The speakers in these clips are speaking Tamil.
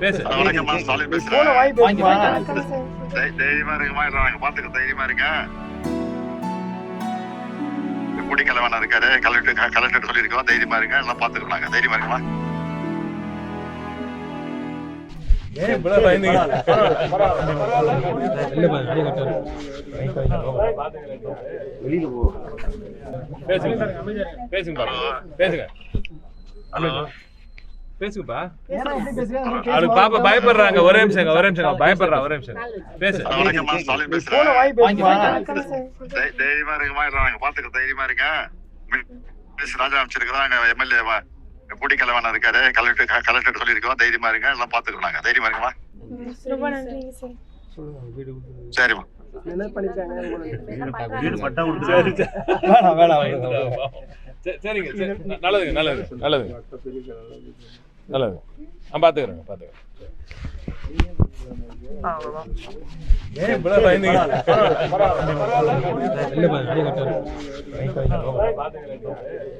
பேசு. வணக்கம்மா, ஸ்டாலின் பேசுறேன். தைரியமா இருக்குமா? நாங்க பாத்துக்க தைரியமா இருங்க. குடிக்கலவனா இருக்காரு, கலெக்டர் சொல்லியிருக்கோம். தைரியமா இருங்க, எல்லாம் பாத்துக்கிறோம். நாங்க தைரியமா இருக்குமா? வெளியில போ. பேசுங்க. பேசுங்க. பேசுங்கப்பா. அவரு பாப்பா பயப்படுறாங்க. ஒரே நிமிஷம் பயப்படுறா. ஒரே நிமிஷம் பேசு. வணக்கம்மா, ஸ்டாலின் பேசுறேன். தைரியமா இருக்குமா? நாங்க பாத்துக்க தைரியமா இருங்க. ராஜா அமைச்சிருக்கிறோம். எம்எல்ஏ குடிக்கலவனா இருக்காரு, கலெக்டர் சொல்லியிருக்கோம். தைரியமா இருங்க, எல்லாம் பாத்துக்கிறோம். நாங்க தைரியமா இருக்குமா? ரொம்ப நன்றிங்க சார். சரிம்மா. சரிங்க. நல்லது. நான் பாத்துக்கிறேன்.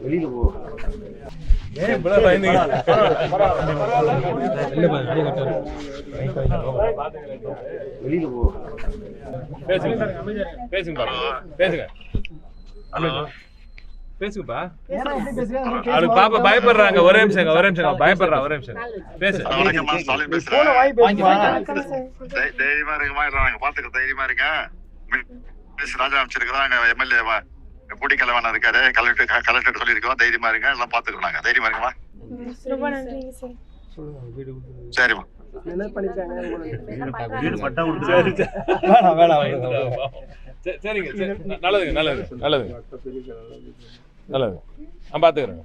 வெளியில போ. வெளியில போ. பேசுங்கப்பா. அவரு பாப்பா பயப்படுறாங்க. ஒரே நிமிஷம் பயப்படுறா. ஒரே நிமிஷம் பேசு. வணக்கம்மா, ஸ்டாலின் பேசுறேன். தைரியமா இருக்குமா? நாங்க பாத்துக்க தைரியமா இருங்க. ராஜா அமைச்சிருக்கிறோம். எம்எல்ஏ குடிக்கலவனா இருக்காரு, கலெக்டர் சொல்லியிருக்கோம். தைரியமா இருங்க, எல்லாம் பாத்துக்கிறோம். நாங்க தைரியமா இருக்குமா? ரொம்ப நன்றிங்க சார். சரிம்மா. சரிங்க. நல்லது. நான் பாத்துக்கிறேன்.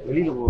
வெளியில போ.